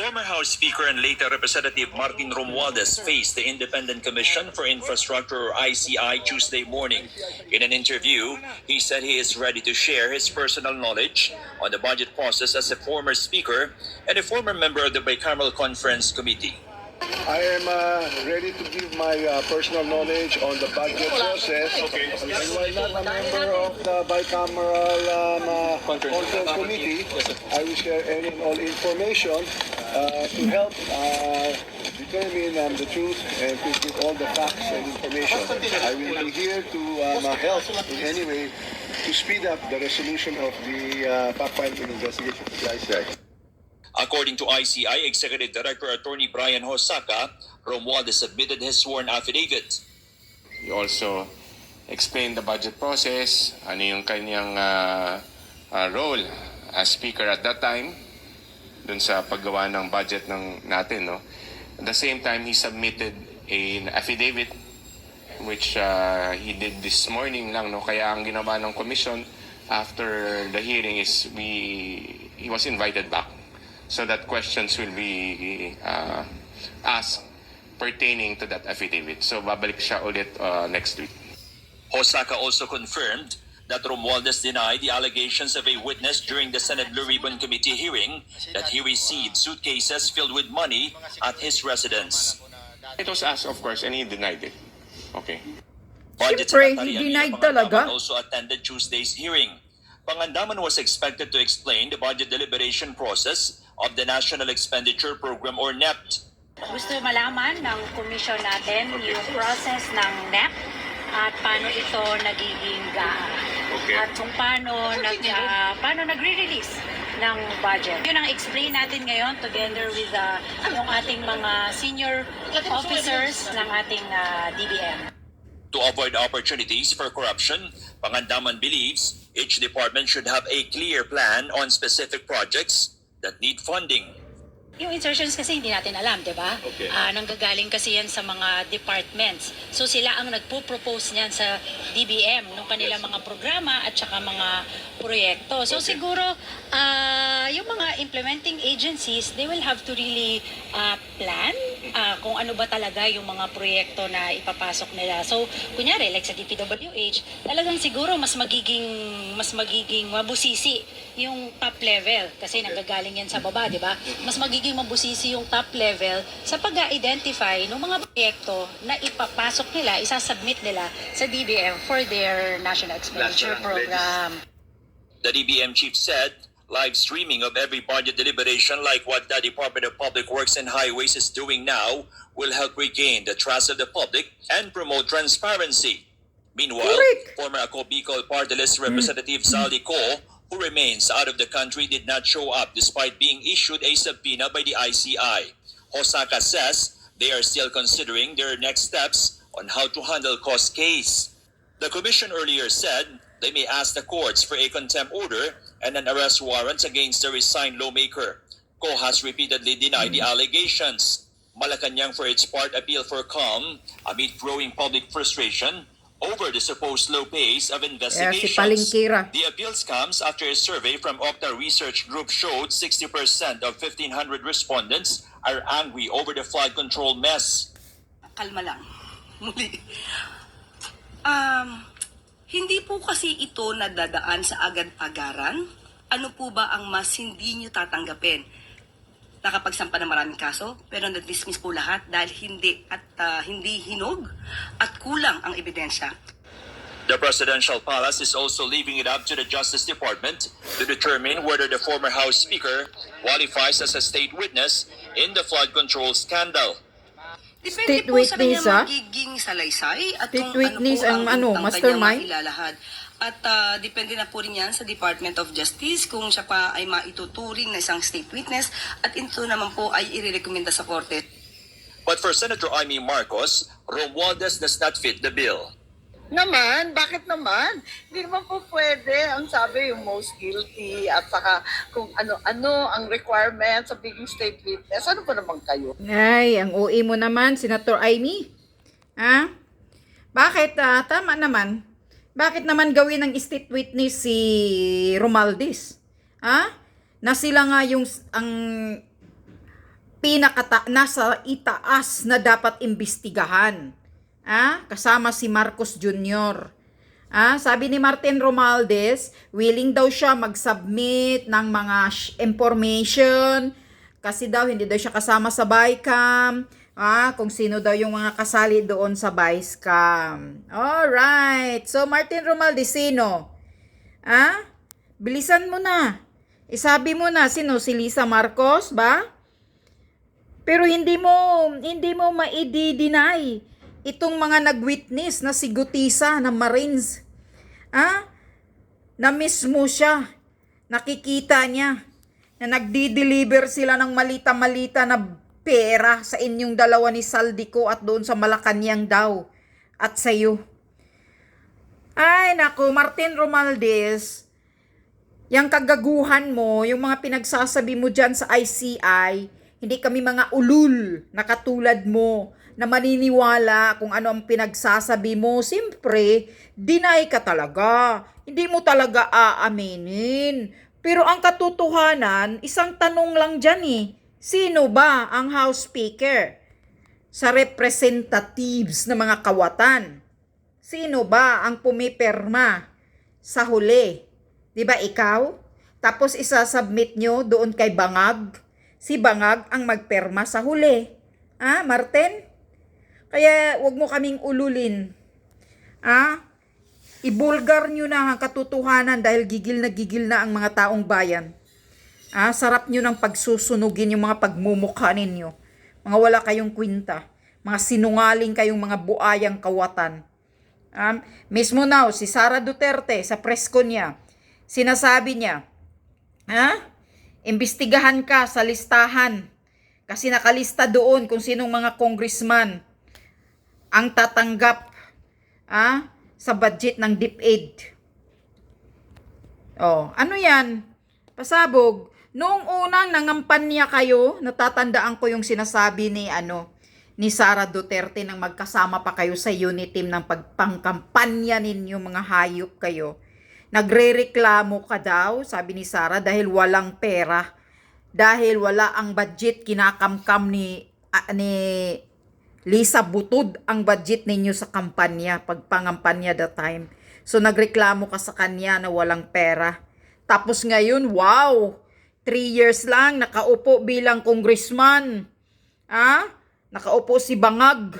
Former House Speaker and later Representative Martin Romualdez faced the Independent Commission for Infrastructure or ICI Tuesday morning. In an interview, he said he is ready to share his personal knowledge on the budget process as a former speaker and a former member of the Bicameral Conference Committee. I am ready to give my personal knowledge on the budget process. And while not a member of the bicameral conference committee, I will share any and all information to help determine the truth and to give all the facts and information. I will be here to help in any way to speed up the resolution of the fact-finding investigation of the ICI. According to ICI Executive Director Attorney Brian Hosaka, Romualdez submitted his sworn affidavit. He also explained the budget process, ano yung kanyang role as speaker at that time, dun sa paggawa ng budget natin. No? At the same time, he submitted an affidavit which he did this morning lang. No? Kaya ang ginawa ng commission after the hearing is he was invited back, so that questions will be asked pertaining to that affidavit. So babalik siya ulit next week. Hosaka also confirmed that Romualdez denied the allegations of a witness during the Senate Blue Ribbon Committee hearing that he received suitcases filled with money at his residence. It was asked, of course, and he denied it. Okay. Budget Siyempre, Secretary he Amina denied Pangandaman talaga. also attended Tuesday's hearing. Pangandaman was expected to explain the budget deliberation process of the National Expenditure Program or NEPT. Gusto malaman ng komisyon natin yung process ng NEP at paano ito nagiging at kung paano nagre-release ng budget. Yun ang explain natin ngayon together with yung ating mga senior officers ng ating DBM. To avoid opportunities for corruption, Pangandaman believes each department should have a clear plan on specific projects that need funding. Yung insertions kasi hindi natin alam, di ba? Okay. Nanggagaling kasi yan sa mga departments. So sila ang nagpo-propose niyan sa DBM ng kanilang mga programa at saka mga proyekto. So siguro yung mga implementing agencies, they will have to really plan kung ano ba talaga yung mga proyekto na ipapasok nila. So kunyari like sa DPWH, talagang siguro mas magiging mabusisi yung top level kasi nanggagaling yan sa baba, di ba? Mas magiging mabusisi yung top level sa pag-identify ng mga proyekto na ipapasok nila, isasubmit nila sa DBM for their National Expenditure Program. The DBM chief said live streaming of every budget deliberation like what the Department of Public Works and Highways is doing now will help regain the trust of the public and promote transparency. Meanwhile, former Ako Bicol Party List Representative Zaldi Co, who remains out of the country, did not show up despite being issued a subpoena by the ICI. Hosaka says they are still considering their next steps on how to handle Co's case. The commission earlier said they may ask the courts for a contempt order and an arrest warrant against the resigned lawmaker. Co has repeatedly denied the allegations. Malacanang, for its part, appealed for calm amid growing public frustration over the supposed low pace of investigations. Si Palingkira. The appeals comes after a survey from Okta Research Group showed 60% of 1,500 respondents are angry over the flood control mess. Kalma lang. Muli. Hindi po kasi ito nadadaan sa agad-agaran. Ano po ba ang mas hindi nyo tatanggapin? Nakapagsampa ng maraming kaso, pero na-dismiss po lahat dahil hindi hinog at kulang ang ebidensya. The Presidential Palace is also leaving it up to the Justice Department to determine whether the former House Speaker qualifies as a state witness in the flood control scandal. Depende State po sa witness, kanyang magiging salaysay at State kung witness ano po ang ang mastermind? kanyang mailalahad. At depende na po rin yan sa Department of Justice kung siya pa ay maituturing na isang state witness at ito naman po ay irerekomenda sa korte. But for Senator Amy Marcos, Romualdez does not fit the bill. Naman, bakit naman? Hindi naman po pwede. Ang sabi, yung most guilty at saka kung ano-ano ang requirements sa biging state witness. Ano po naman kayo? Ay, ang OA mo naman, Senator Amy. Ha? Bakit? Tama naman. Bakit naman gawin ng state witness si Romualdez? Ha? Na sila nga yung nasa itaas na dapat imbestigahan. Kasama si Marcos Jr. Sabi ni Martin Romualdez, willing daw siya mag-submit ng mga information kasi daw hindi daw siya kasama sa BICAM. Kung sino daw yung mga kasali doon sa BICAM. Alright. So, Martin Romualdez, sino? Bilisan mo na. Isabi mo na, sino? Si Lisa Marcos ba? Pero hindi mo ma-deny itong mga nag-witness na si Gutisa ng Marines. Na mismo siya. Nakikita niya na nagdi-deliver sila ng malita-malita na pera sa inyong dalawa ni Saldico at doon sa Malacanang daw. At sa'yo. Ay, naku, Martin Romualdez, yung kagaguhan mo, yung mga pinagsasabi mo dyan sa ICI, hindi kami mga ulul na katulad mo na maniniwala kung ano ang pinagsasabi mo. Siyempre, deny ka talaga. Hindi mo talaga aaminin. Pero ang katotohanan, isang tanong lang dyan Sino ba ang House Speaker sa representatives ng mga kawatan? Sino ba ang pumiperma sa huli? Di ba ikaw? Tapos isasubmit nyo doon kay Bangag. Si Bangag ang magperma sa huli. Martin? Kaya wag mo kaming ululin. Ibulgar nyo na ang katotohanan dahil gigil na ang mga taong bayan. Sarap nyo ng pagsusunugin yung mga pagmumukha ninyo. Mga wala kayong kwinta. Mga sinungaling kayong mga buayang kawatan. Mismo now, si Sara Duterte sa presko niya, sinasabi niya, imbestigahan ka sa listahan. Kasi nakalista doon kung sinong mga congressman ang tatanggap sa budget ng DepEd. Ano yan? Pasabog. Noong unang nangampanya kayo, natatandaan ko yung sinasabi ni Sara Duterte nang magkasama pa kayo sa unit team ng pagpangkampanya ninyo, mga hayop kayo. Nagrereklamo ka daw, sabi ni Sara, dahil walang pera. Dahil wala ang budget, kinakamkam ni Lisa Butod ang budget ninyo sa kampanya, pagpangampanya that time. So nagreklamo ka sa kanya na walang pera. Tapos ngayon, wow! 3 years lang, nakaupo bilang congressman. Nakaupo si Bangag.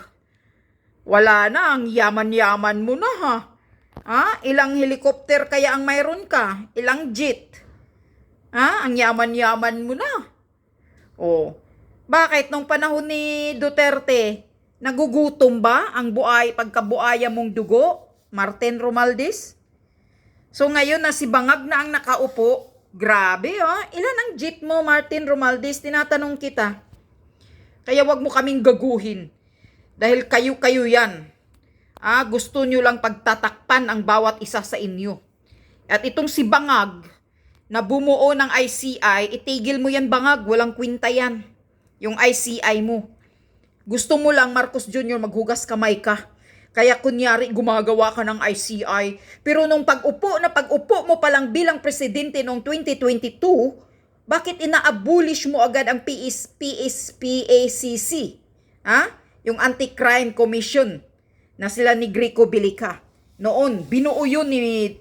Wala na, ang yaman-yaman mo na Ilang helicopter kaya ang mayroon ka? Ilang jet? Ang yaman-yaman mo na. Bakit nung panahon ni Duterte, nagugutom ba ang pagkabuaya mong dugo, Martin Romualdez? So ngayon na si Bangag na ang nakaupo, grabe ilan ang jet mo, Martin Romualdez? Tinatanong kita. Kaya wag mo kaming gaguhin. Dahil kayo yan. Gusto nyo lang pagtatakpan ang bawat isa sa inyo. At itong si Bangag, na bumuo ng ICI, itigil mo yan, Bangag. Walang kwinta yan. Yung ICI mo. Gusto mo lang, Marcos Jr., maghugas kamay ka. Kaya kunyari, gumagawa ka ng ICI. Pero nung pag-upo mo palang bilang presidente noong 2022, bakit ina-abolish mo agad ang PACC? Yung Anti-Crime Commission na sila ni Greco Bilica. Noon, binuo yun ni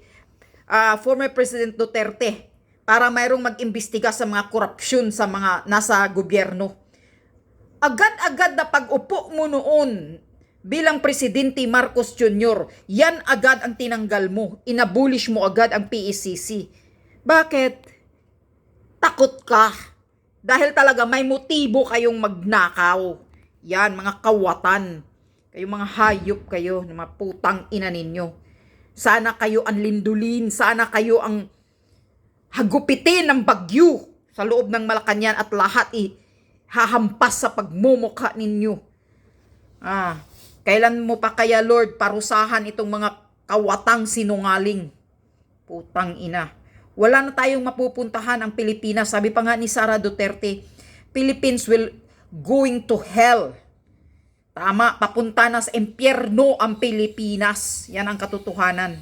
former President Duterte para mayroong mag-imbestiga sa mga korupsyon sa mga nasa gobyerno. Agad-agad na pag-upo mo noon bilang Presidente Marcos Jr., yan agad ang tinanggal mo. Inabolish mo agad ang PACC. Bakit? Takot ka. Dahil talaga may motibo kayong magnakaw. Yan, mga kawatan. Kayong mga hayop kayo, mga putang ina ninyo. Sana kayo ang lindulin. Sana kayo ang hagupitin ng bagyo sa loob ng Malacanang at lahat hahampas sa pagmumukha ninyo. Kailan mo pa kaya, Lord, parusahan itong mga kawatang sinungaling? Putang ina. Wala na tayong mapupuntahan ang Pilipinas. Sabi pa nga ni Sara Duterte, Philippines will going to hell. Tama, papunta na sa impyerno ang Pilipinas. Yan ang katotohanan.